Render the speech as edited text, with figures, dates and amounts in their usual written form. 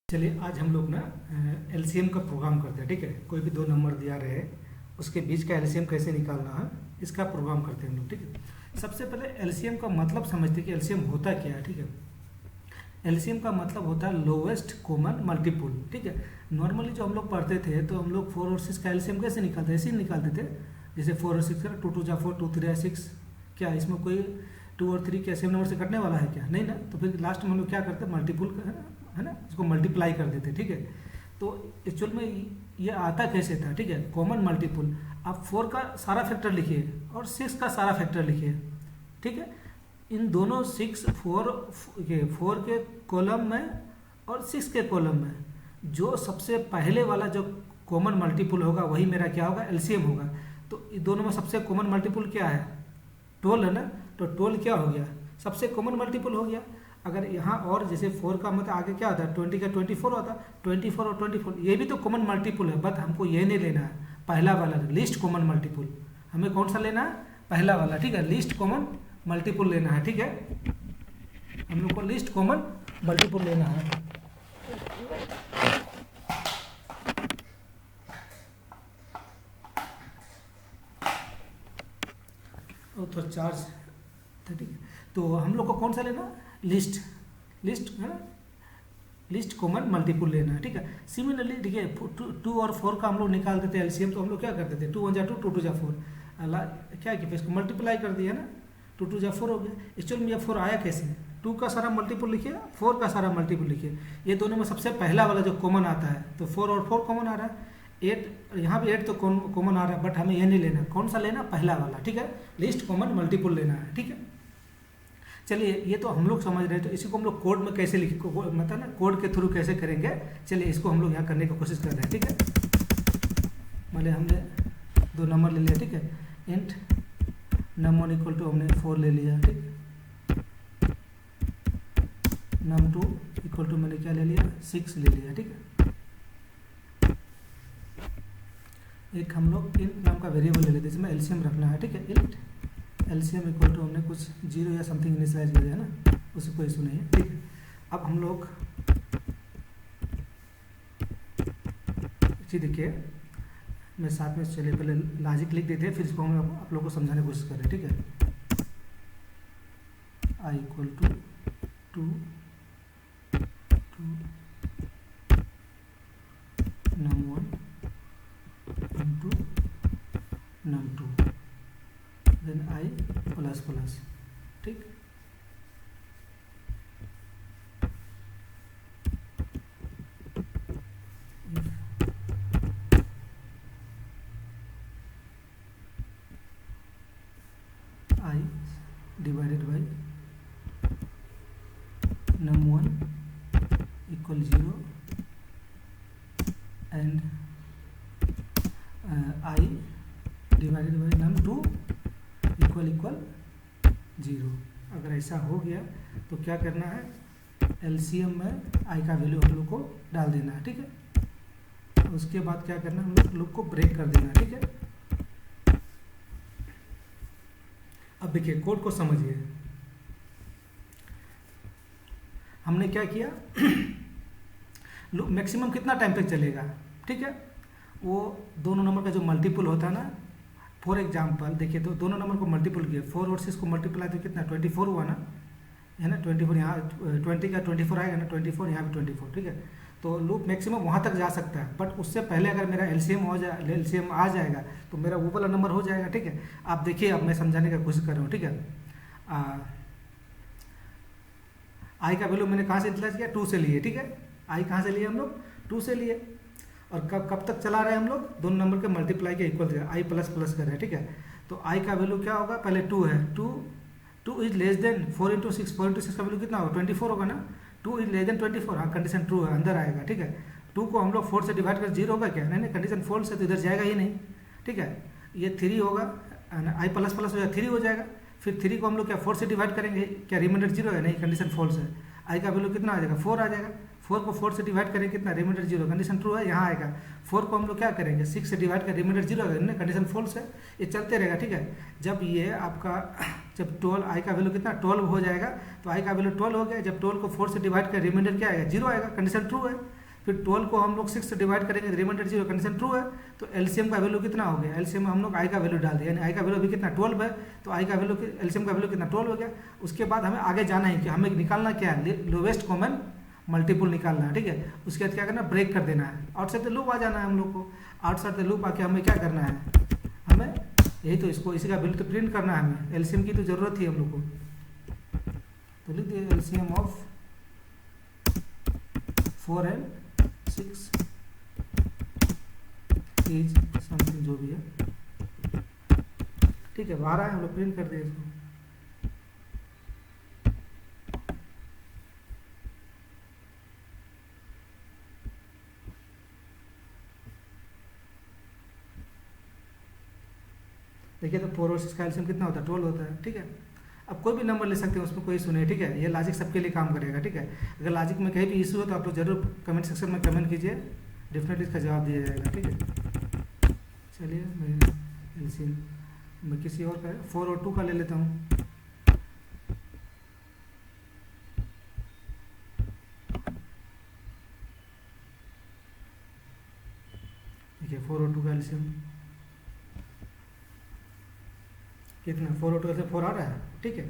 चलिए आज हम लोग ना एलसीएम का प्रोग्राम करते हैं। ठीक है, कोई भी दो नंबर दिया रहे उसके बीच का एलसीएम कैसे निकालना है इसका प्रोग्राम करते हैं हम लोग। ठीक है, सबसे पहले एलसीएम का मतलब समझते हैं कि एलसीएम होता क्या है। ठीक है, एलसीएम का मतलब होता है लोवेस्ट कॉमन मल्टीपुल। ठीक है, नॉर्मली जो हम लोग पढ़ते थे तो हम लोग 4 और 6 का एलसीएम कैसे निकालते हैं, ऐसे ही निकालते थे जैसे 4 और 6 का 2 2 जा 4 2 3 6। क्या इसमें कोई 2 और 3 के सेम नंबर से कटने वाला है क्या? नहीं ना। तो फिर लास्ट में हम लोग क्या करते हैं, मल्टीपुल है ना, इसको मल्टीप्लाई कर देते। ठीक है, तो एक्चुअल में ये आता कैसे था? ठीक है, कॉमन मल्टीपुल। आप 4 का सारा फैक्टर लिखिए और 6 का सारा फैक्टर लिखिए। ठीक है, इन दोनों 4 के कॉलम में और 6 के कॉलम में जो सबसे पहले वाला जो कॉमन मल्टीपुल होगा वही मेरा क्या होगा, एलसीएम होगा। तो इन दोनों में सबसे कॉमन मल्टीपुल क्या है? 12 है ना। तो 12 क्या हो गया, सबसे कॉमन मल्टीपुल हो गया। अगर यहाँ और जैसे 4 का मतलब आगे क्या होता है, 20 का 24 होता है, 24 और 24 ये भी तो कॉमन मल्टीपुल है, बट हमको ये नहीं लेना है पहला वाला लिस्ट कॉमन मल्टीपुल। हमें कौन सा लेना है, पहला वाला। ठीक है, लिस्ट कॉमन मल्टीपुल लेना है। ठीक है, हम लोग को लिस्ट कॉमन मल्टीपुल लेना है। और तो चार्ज, ठीक है, तो हम लोग को कौन सा लेना, लिस्ट है ना, लिस्ट कॉमन मल्टीपुल लेना है। ठीक है, सिमिलरली देखिए 2 और 4 का हम लोग निकाल देते हैं एलसीएम। तो हम लोग क्या करते थे, 2 1 जा 2 2 2 जा 4 क्या किया, इसको मल्टीप्लाई कर दिया ना, 2 2 जा 4 हो गया। एक्चुअल में ये 4 आया कैसे, 2 का सारा मल्टीपुल लिखिए, 4 का सारा मल्टीपुल लिखिए। ये दोनों में सबसे पहला वाला जो कॉमन आता है तो 4 और 4 कॉमन आ रहा है, 8 यहाँ भी 8 तो कॉमन आ रहा है, बट हमें ये नहीं लेना, कौन सा लेना, पहला वाला। ठीक है, लिस्ट कॉमन मल्टीपुल लेना है। ठीक है, चलिए ये तो हम लोग समझ रहे हैं, तो इसी को हम लोग कोड में कैसे लिखे, मतलब ना कोड के थ्रू कैसे करेंगे। चलिए इसको हम लोग यहाँ करने की कोशिश कर रहे हैं। ठीक है, मतलब हमने 2 नंबर ले लिया। ठीक है, इंट num1 इक्वल टू हमने 4 ले लिया। ठीक, num2 इक्वल टू मैंने क्या ले लिया, 6 ले लिया। ठीक है, एक हम लोग इंट नाम का वेरिएबल ले लेते हैं जिसमें एलसीएम रखना है। ठीक है, इंट एलसीएम इक्वल टू हमने कुछ 0 या समथिंग इनिशियलाइज किया है ना, उससे कोई इशू नहीं है। ठीक है, अब हम लोग जी देखिए मैं साथ में चलिए पहले लॉजिक लिख देते हैं, फिर इसको हम आप लोगों को समझाने की कोशिश कर रहे हैं। ठीक है, I equal to 2 num1 into num2 then I plus plus. ठीक, I divided by num1 equal 0 and I divided by num2 equal 0। अगर ऐसा हो गया तो क्या करना है, एलसीएम में आई का वैल्यू हम लोग को डाल देना है। ठीक है, उसके बाद क्या करना है, हम लोग लूप को ब्रेक कर देना है। ठीक है, अब देखिए कोड को समझिए, हमने क्या किया लूप मैक्सिमम कितना टाइम तक चलेगा। ठीक है, वो दोनों नंबर का जो मल्टीपुल होता है ना, फॉर एग्जाम्पल देखिए तो दोनों नंबर को मल्टीपुल किया, 4 और 6 को मल्टीप्लाई तो कितना 24 हुआ ना, है ना, 24 यहाँ 20 का 24 आएगा ना, 24 यहाँ भी 24। ठीक है, तो लूप मैक्सिमम वहाँ तक जा सकता है, बट उससे पहले अगर मेरा एलसीएम आ जाएगा तो मेरा वो वाला नंबर हो जाएगा। ठीक है, आप देखिए अब मैं समझाने की कोशिश कर रहा हूँ। ठीक है, आई का वैल्यू मैंने कहाँ से इतला किया, 2 से लिए। ठीक है, आई कहाँ से लिए हम लोग, 2 से लिए, और कब तक चला रहे हैं हम लोग, दोनों नंबर के मल्टीप्लाई के इक्वल आई प्लस प्लस कर रहे हैं। ठीक है, तो आई का वैल्यू क्या होगा, पहले 2 है, 2 is less than 4 into 6, 4 into 6 का वैल्यू कितना होगा, 24 होगा ना, 2 इज लेस देन 24। हाँ, कंडीशन ट्रू है, अंदर आएगा। ठीक है, 2 को हम लोग 4 से डिवाइड कर 0 होगा क्या, नहीं कंडीशन फॉल्स है तो इधर जाएगा ही नहीं। ठीक है, ये 3 होगा, आई प्लस प्लस हो जाएगा 3 हो जाएगा, फिर 3 को हम लोग क्या 4 से डिवाइड करेंगे, क्या रिमाइंडर 0 है, नहीं कंडीशन फॉल्स है। आई का वैल्यू कितना आ जाएगा, 4 आ जाएगा, 4 को 4 से डिवाइड करेंगे कितना, रिमाइंडर 0, कंडीशन ट्रू है, यहाँ आएगा। 4 को हम लोग क्या करेंगे 6 से डिवाइड कर, रिमाइंडर 0 आएगा, कंडीशन फॉल्स है। ये चलते रहेगा। ठीक है, जब ये आपका जब 12 आई का वैल्यू कितना 12 हो जाएगा, तो आई का वैल्यू 12 हो गया, जब 12 को 4 से डिवाइड कर रिमाइंडर क्या आएगा 0 आएगा, कंडीशन ट्रू है। फिर 12 को हम लोग 6 से डिवाइड करेंगे, रिमाइंडर 0, कंडीशन ट्रू है, तो एलसीएम का वैल्यू कितना हो गया, एलसीएम में हम लोग आई का वैल्यू डाल दिया, यानी आई का वैल्यू अभी कितना 12 है, तो आई का वैल्यू एलसीएम का वैल्यू कितना 12 हो गया। उसके बाद हमें आगे जाना है कि हमें निकालना क्या है, लोवेस्ट कॉमन मल्टीपल निकालना है, ठीक है। उसके बाद क्या करना, ब्रेक कर देना है, आउटसाइड द लूप आ जाना है हम लोग को। आउटसाइड द लूप आके हमें क्या करना है, हमें यही तो इसको इसी का वैल्यू तो प्रिंट करना है हमें, एलसीएम की तो ज़रूरत थी हम लोग को, तो लिख दिए LCM of 4 and 6 is something, जो भी है, ठीक है। बाहर आए हम लोग प्रिंट कर दिए इसको। देखिए तो 4 और 6 का एलसीएम कितना होता है, 12 होता है, ठीक है। अब कोई भी नंबर ले सकते हैं, उसमें कोई इशू नहीं, ठीक है। ये लॉजिक सबके लिए काम करेगा, ठीक है। अगर लॉजिक में कहीं भी इशू हो तो आप लोग जरूर कमेंट सेक्शन में कमेंट कीजिए, डेफिनेटली इसका जवाब दिया जाएगा, ठीक है। चलिए मैं एलसीएम मैं किसी और का 4 और 2 का ले लेता हूँ। देखिए 4 और 2 का एलसीएम कितना, 4 और 2 से 4 आ रहा है, ठीक है।